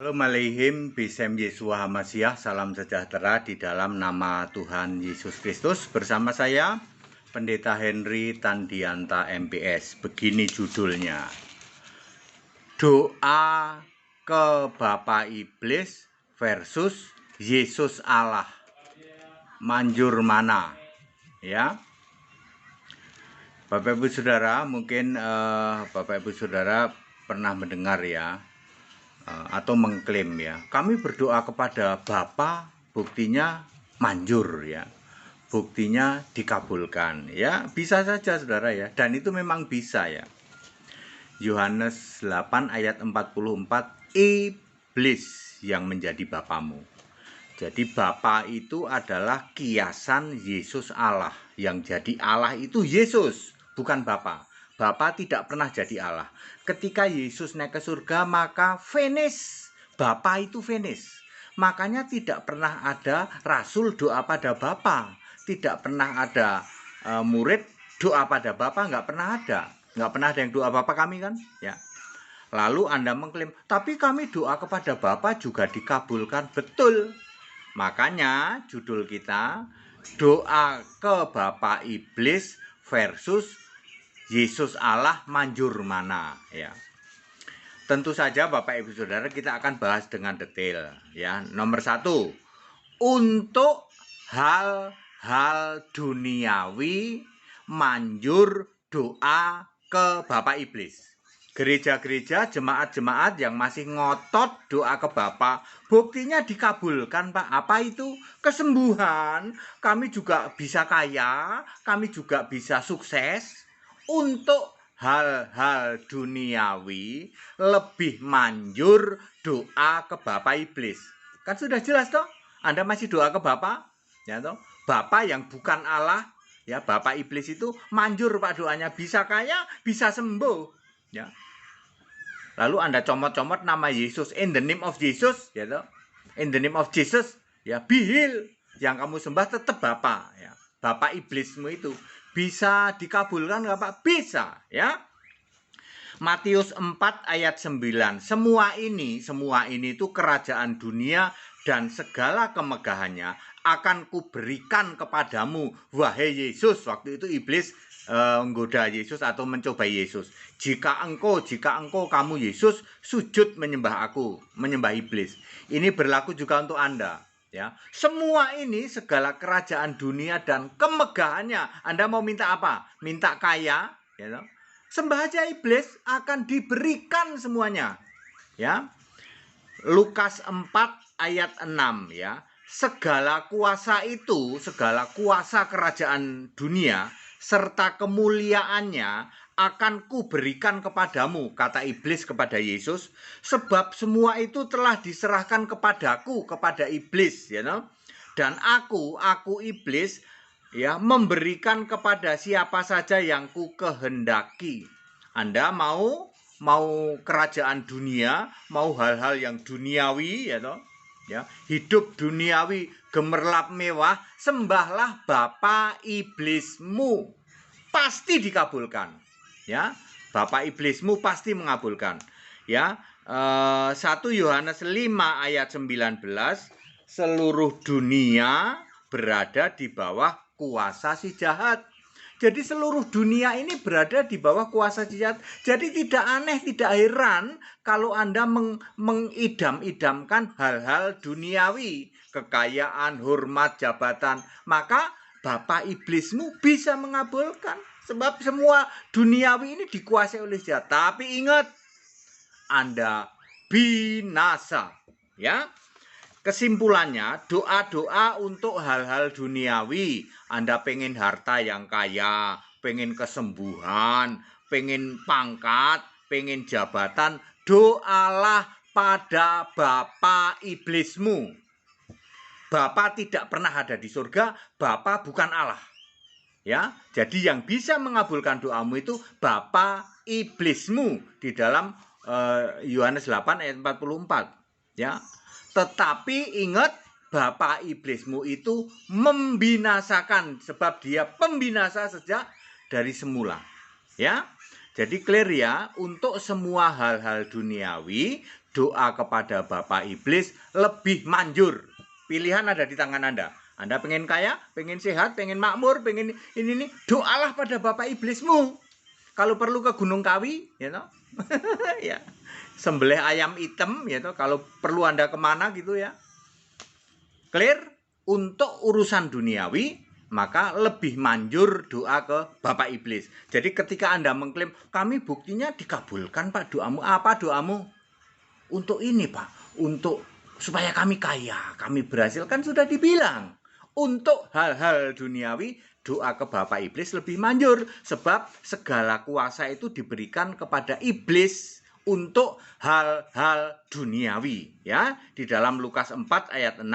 Bismillahirrahmanirrahim. Bisem Yesua Hamasiah. Salam sejahtera di dalam nama Tuhan Yesus Kristus. Bersama saya Pendeta Henry Tandianta MPS. Begini judulnya: Doa ke Bapa Iblis versus Yesus Allah. Manjur mana? Ya, Bapak Ibu Saudara, mungkin Bapak Ibu Saudara pernah mendengar ya, atau mengklaim ya, kami berdoa kepada Bapa, buktinya manjur ya, buktinya dikabulkan ya. Bisa saja saudara ya, dan itu memang bisa ya. Yohanes 8 ayat 44, iblis yang menjadi bapamu. Jadi Bapa itu adalah kiasan Yesus Allah. Yang jadi Allah itu Yesus, bukan Bapa. Bapa tidak pernah jadi Allah. Ketika Yesus naik ke surga, maka finish. Bapa itu finish. Makanya tidak pernah ada rasul doa pada Bapa. Tidak pernah ada murid doa pada Bapa, nggak pernah ada. Nggak pernah ada yang doa Bapa kami kan? Ya. Lalu Anda mengklaim, tapi kami doa kepada Bapa juga dikabulkan. Betul. Makanya judul kita, doa ke Bapa Iblis versus Yesus Allah, manjur mana ya. Tentu saja Bapak Ibu Saudara, kita akan bahas dengan detail ya. Nomor 1, untuk hal-hal duniawi manjur doa ke Bapa Iblis. Gereja-gereja, jemaat-jemaat yang masih ngotot doa ke Bapa, buktinya dikabulkan Pak. Apa itu? Kesembuhan. Kami juga bisa kaya, kami juga bisa sukses. Untuk hal-hal duniawi lebih manjur doa ke Bapa Iblis. Kan sudah jelas toh? Anda masih doa ke Bapa? Ya toh? Bapa yang bukan Allah, ya Bapa Iblis itu manjur Pak doanya, bisa kaya, bisa sembuh. Ya. Lalu Anda comot-comot nama Yesus, in the name of Jesus, ya toh? In the name of Jesus, ya be healed. Yang kamu sembah tetap Bapa, ya. Bapa Iblismu itu bisa dikabulkan nggak Pak? Bisa, ya. Matius 4 ayat 9. Semua ini itu kerajaan dunia dan segala kemegahannya akan kuberikan kepadamu, wahai Yesus. Waktu itu iblis menggoda Yesus atau mencoba Yesus. Jika engkau kamu Yesus, sujud menyembah aku, menyembah iblis. Ini berlaku juga untuk Anda. Ya, semua ini segala kerajaan dunia dan kemegahannya. Anda mau minta apa? Minta kaya, ya, sembah aja iblis, akan diberikan semuanya. Ya. Lukas 4 ayat 6 ya. Segala kuasa itu, segala kuasa kerajaan dunia serta kemuliaannya akan kuberikan kepadamu, kata iblis kepada Yesus, sebab semua itu telah diserahkan kepadaku, kepada iblis, ya no? Dan aku iblis, ya, memberikan kepada siapa saja yang ku kehendaki. Anda mau kerajaan dunia, mau hal-hal yang duniawi, ya toh? Ya, hidup duniawi gemerlap mewah, sembahlah Bapa Iblismu, pasti dikabulkan. Ya, Bapa Iblismu pasti mengabulkan. Ya, 1 Yohanes 5 ayat 19, seluruh dunia berada di bawah kuasa si jahat. Jadi seluruh dunia ini berada di bawah kuasa jahat. Jadi tidak aneh, tidak heran kalau Anda mengidam-idamkan hal-hal duniawi, kekayaan, hormat, jabatan. Maka Bapa Iblismu bisa mengabulkan. Sebab semua duniawi ini dikuasai oleh jahat. Tapi ingat, Anda binasa. Ya. Kesimpulannya, doa-doa untuk hal-hal duniawi. Anda pengen harta yang kaya, pengen kesembuhan, pengen pangkat, pengen jabatan, doalah pada Bapa Iblismu. Bapa tidak pernah ada di surga, Bapa bukan Allah. Ya, jadi yang bisa mengabulkan doamu itu Bapa Iblismu di dalam Yohanes 8 ayat 44. Ya. Tetapi ingat, Bapa Iblismu itu membinasakan, sebab dia pembinasa sejak dari semula. Ya. Jadi clear ya, untuk semua hal-hal duniawi, doa kepada Bapak Iblis lebih manjur. Pilihan ada di tangan Anda. Anda pengen kaya, pengen sehat, pengen makmur, pengen ini, doalah pada Bapak Iblismu. Kalau perlu ke Gunung Kawi, ya toh. Ya. Sembelih ayam hitam, ya toh. Kalau perlu Anda kemana gitu ya. Clear? Untuk urusan duniawi, maka lebih manjur doa ke Bapak Iblis. Jadi ketika Anda mengklaim, kami buktinya dikabulkan Pak doamu. Apa doamu? Untuk ini Pak, untuk supaya kami kaya, kami berhasil, kan sudah dibilang. Untuk hal-hal duniawi, doa ke Bapak Iblis lebih manjur. Sebab segala kuasa itu diberikan kepada iblis untuk hal-hal duniawi, ya, di dalam Lukas 4 ayat 6.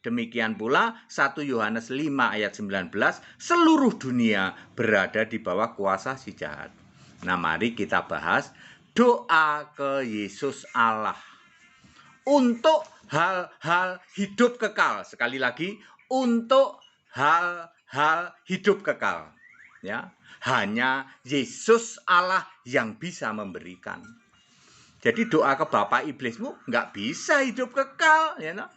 Demikian pula 1 Yohanes 5 ayat 19, seluruh dunia berada di bawah kuasa si jahat. Nah, mari kita bahas doa ke Yesus Allah untuk hal-hal hidup kekal. Sekali lagi, untuk hal-hal hidup kekal, ya. Hanya Yesus Allah yang bisa memberikan. Jadi doa ke Bapak Iblismu nggak bisa hidup kekal, ya no?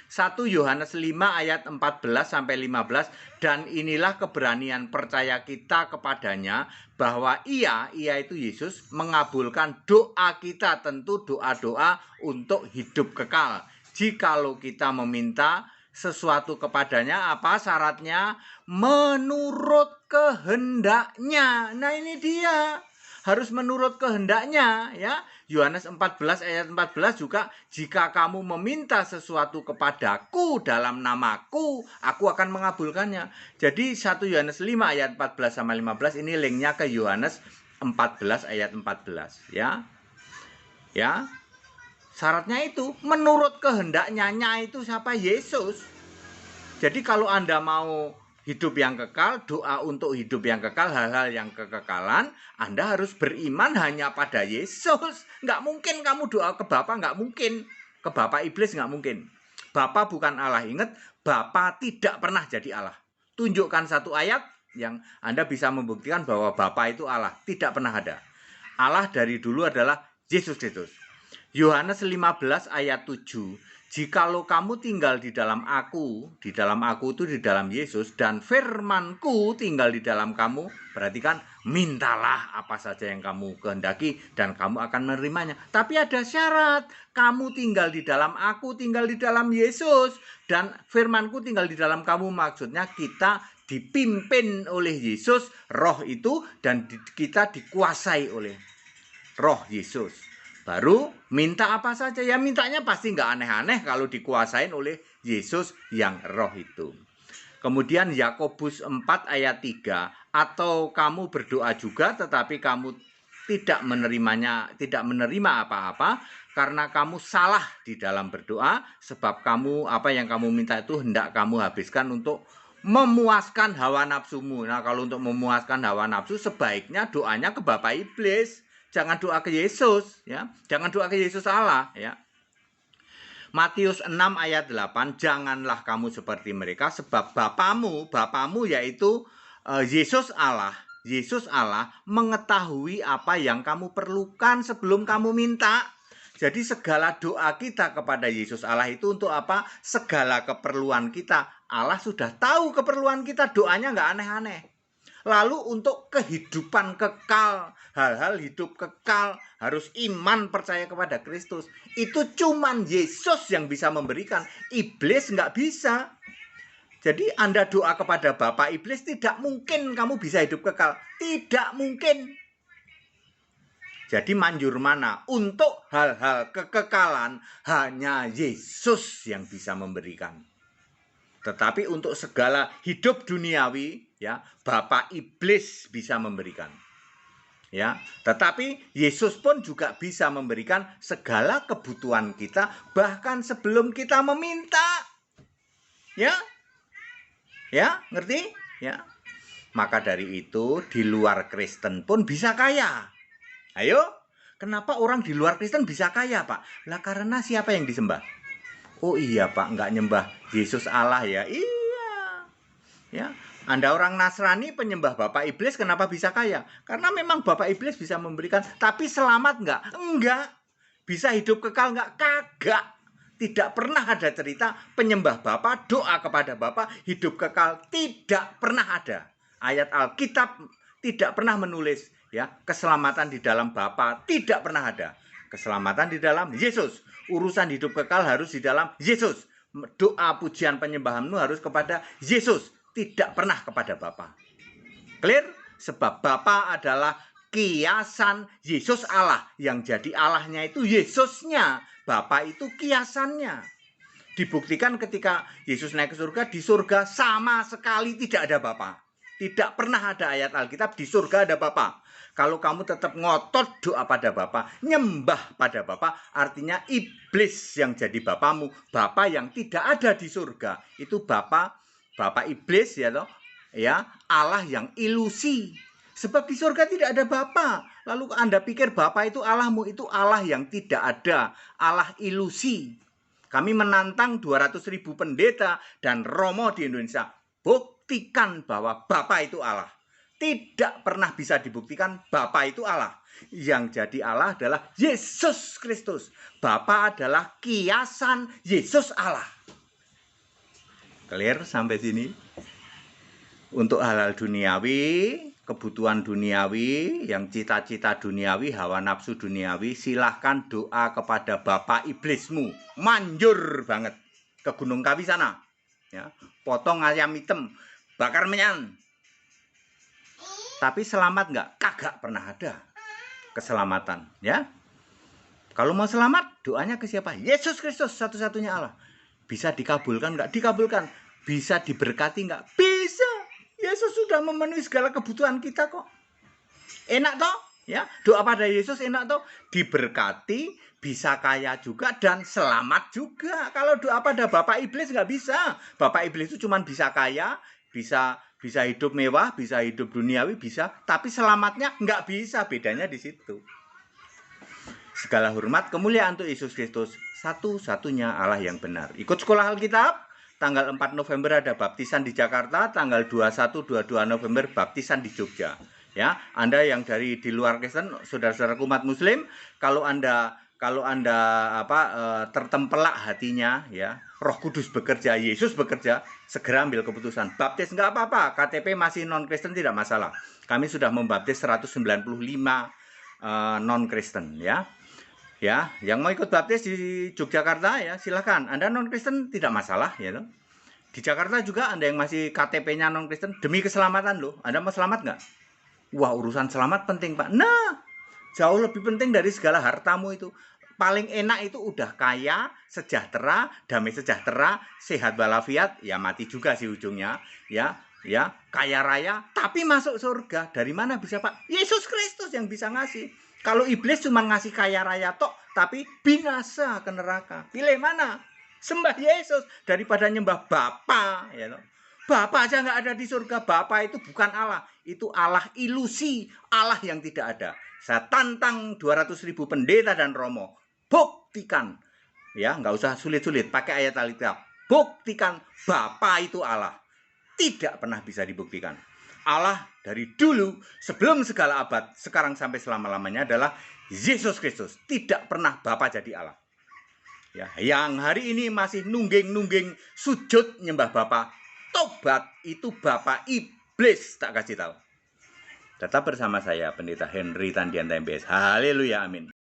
1 Yohanes 5 ayat 14 sampai 15, dan inilah keberanian percaya kita kepadanya bahwa ia itu Yesus mengabulkan doa kita, tentu doa-doa untuk hidup kekal. Jikalau kita meminta sesuatu kepadanya, apa syaratnya? Menurut kehendaknya. Nah, ini dia. Harus menurut kehendaknya, ya. Yohanes 14 ayat 14 juga, jika kamu meminta sesuatu kepadaku dalam namaku, aku akan mengabulkannya. Jadi 1 Yohanes 5 ayat 14 sama 15 ini linknya ke Yohanes 14 ayat 14, ya. Ya. Syaratnya itu menurut kehendaknya, itu siapa? Yesus. Jadi kalau Anda mau hidup yang kekal, doa untuk hidup yang kekal, hal-hal yang kekekalan, Anda harus beriman hanya pada Yesus. Nggak mungkin kamu doa ke Bapa, nggak mungkin. Ke Bapak Iblis nggak mungkin. Bapa bukan Allah. Ingat, Bapa tidak pernah jadi Allah. Tunjukkan satu ayat yang Anda bisa membuktikan bahwa Bapa itu Allah. Tidak pernah ada. Allah dari dulu adalah Yesus Kristus. Yohanes 15 ayat 7. Jikalau kamu tinggal di dalam aku itu di dalam Yesus, dan firmanku tinggal di dalam kamu, berarti kan mintalah apa saja yang kamu kehendaki dan kamu akan menerimanya. Tapi ada syarat, kamu tinggal di dalam aku, tinggal di dalam Yesus, dan firmanku tinggal di dalam kamu. Maksudnya kita dipimpin oleh Yesus, roh itu, dan kita dikuasai oleh roh Yesus. Baru minta apa saja, ya mintanya pasti nggak aneh-aneh kalau dikuasain oleh Yesus yang roh itu. Kemudian Yakobus 4 ayat 3, atau kamu berdoa juga tetapi kamu tidak menerima apa-apa karena kamu salah di dalam berdoa, sebab kamu apa yang kamu minta itu hendak kamu habiskan untuk memuaskan hawa nafsumu. Nah, kalau untuk memuaskan hawa nafsu sebaiknya doanya ke Bapak Iblis. Jangan doa ke Yesus, ya. Jangan doa ke Yesus Allah, ya. Matius 6 ayat 8, janganlah kamu seperti mereka, sebab Bapamu yaitu Yesus Allah mengetahui apa yang kamu perlukan sebelum kamu minta. Jadi segala doa kita kepada Yesus Allah itu untuk apa? Segala keperluan kita. Allah sudah tahu keperluan kita, doanya nggak aneh-aneh. Lalu untuk kehidupan kekal, hal-hal hidup kekal, harus iman percaya kepada Kristus. Itu cuman Yesus yang bisa memberikan. Iblis nggak bisa. Jadi Anda doa kepada Bapak Iblis, tidak mungkin kamu bisa hidup kekal. Tidak mungkin. Jadi manjur mana? Untuk hal-hal kekekalan, hanya Yesus yang bisa memberikan. Tetapi untuk segala hidup duniawi, ya, Bapak Iblis bisa memberikan. Ya, tetapi Yesus pun juga bisa memberikan segala kebutuhan kita bahkan sebelum kita meminta. Ya? Ya, ngerti? Ya. Maka dari itu di luar Kristen pun bisa kaya. Ayo, kenapa orang di luar Kristen bisa kaya, Pak? Lah karena siapa yang disembah? Oh iya Pak, nggak nyembah Yesus Allah ya? Iya. Ya, Anda orang Nasrani penyembah Bapak Iblis, kenapa bisa kaya? Karena memang Bapak Iblis bisa memberikan, tapi selamat nggak? Enggak. bisa hidup kekal nggak? Kagak. Tidak pernah ada cerita penyembah Bapa, doa kepada Bapa, hidup kekal. Tidak pernah ada. Ayat Alkitab tidak pernah menulis ya keselamatan di dalam Bapa, tidak pernah ada. Keselamatan di dalam Yesus. Urusan hidup kekal harus di dalam Yesus. Doa pujian penyembahanmu harus kepada Yesus, tidak pernah kepada Bapa. Clear? Sebab Bapa adalah kiasan Yesus Allah. Yang jadi Allahnya itu Yesusnya. Bapa itu kiasannya. Dibuktikan ketika Yesus naik ke surga, di surga sama sekali tidak ada Bapa. Tidak pernah ada ayat Alkitab di surga ada Bapa. Kalau kamu tetap ngotot doa pada Bapa, nyembah pada Bapa, artinya iblis yang jadi bapamu. Bapa yang tidak ada di surga. Itu Bapa iblis ya toh. Ya, Allah yang ilusi. Sebab di surga tidak ada Bapa. Lalu Anda pikir Bapa itu Allahmu, itu Allah yang tidak ada, Allah ilusi. Kami menantang 200.000 pendeta dan romo di Indonesia. Buktikan bahwa Bapa itu Allah. Tidak pernah bisa dibuktikan Bapa itu Allah. Yang jadi Allah adalah Yesus Kristus. Bapa adalah kiasan Yesus Allah. Clear sampai sini? Untuk hal-hal duniawi, kebutuhan duniawi, yang cita-cita duniawi, hawa nafsu duniawi, silahkan doa kepada Bapa iblismu. Manjur banget ke Gunung Kawi sana. Ya, potong ayam hitam, bakar menyan. Tapi selamat nggak? Kagak pernah ada keselamatan. Ya, kalau mau selamat, doanya ke siapa? Yesus Kristus, satu-satunya Allah. Bisa dikabulkan nggak? Dikabulkan. Bisa diberkati nggak? Bisa. Yesus sudah memenuhi segala kebutuhan kita kok. Enak toh? Ya, doa pada Yesus enak toh? Diberkati, bisa kaya juga dan selamat juga. Kalau doa pada Bapak iblis nggak bisa. Bapak iblis itu cuma bisa kaya, bisa hidup mewah, bisa hidup duniawi, bisa, tapi selamatnya nggak bisa. Bedanya di situ. Segala hormat kemuliaan untuk Yesus Kristus, satu-satunya Allah yang benar. Ikut sekolah Alkitab. Tanggal 4 November ada baptisan di Jakarta, tanggal 21-22 November baptisan di Jogja. Ya, Anda yang di luar Kristen, saudara-saudara umat Muslim, kalau Anda tertempelak hatinya, ya, Roh Kudus bekerja, Yesus bekerja, segera ambil keputusan. Baptis nggak apa-apa, KTP masih non Kristen tidak masalah. Kami sudah membaptis 195 non Kristen, ya. Ya, yang mau ikut baptis di Yogyakarta ya silakan. Anda non Kristen tidak masalah ya loh. Di Jakarta juga Anda yang masih KTP-nya non Kristen demi keselamatan loh. Anda mau selamat nggak? Wah, urusan selamat penting Pak. Nah, jauh lebih penting dari segala hartamu itu. Paling enak itu udah kaya, sejahtera, damai sejahtera, sehat walafiat, ya mati juga sih ujungnya, ya, kaya raya, tapi masuk surga. Dari mana bisa Pak? Yesus Kristus yang bisa ngasih. Kalau iblis cuma ngasih kaya raya tok, tapi binasa ke neraka. Pilih mana? Sembah Yesus daripada nyembah Bapa. Ya, Bapa aja nggak ada di surga. Bapa itu bukan Allah. Itu Allah ilusi. Allah yang tidak ada. Saya tantang 200.000 pendeta dan romo. Buktikan. Ya, nggak usah sulit-sulit. Pakai ayat Alkitab. Buktikan Bapa itu Allah. Tidak pernah bisa dibuktikan. Allah dari dulu sebelum segala abad sekarang sampai selama-lamanya adalah Yesus Kristus. Tidak pernah Bapa jadi Allah. Ya, yang hari ini masih nungging sujud nyembah Bapa, tobat, itu Bapa iblis, tak kasih tahu. Tetap bersama saya Pendeta Henry Tandian TMBS. Haleluya, amin.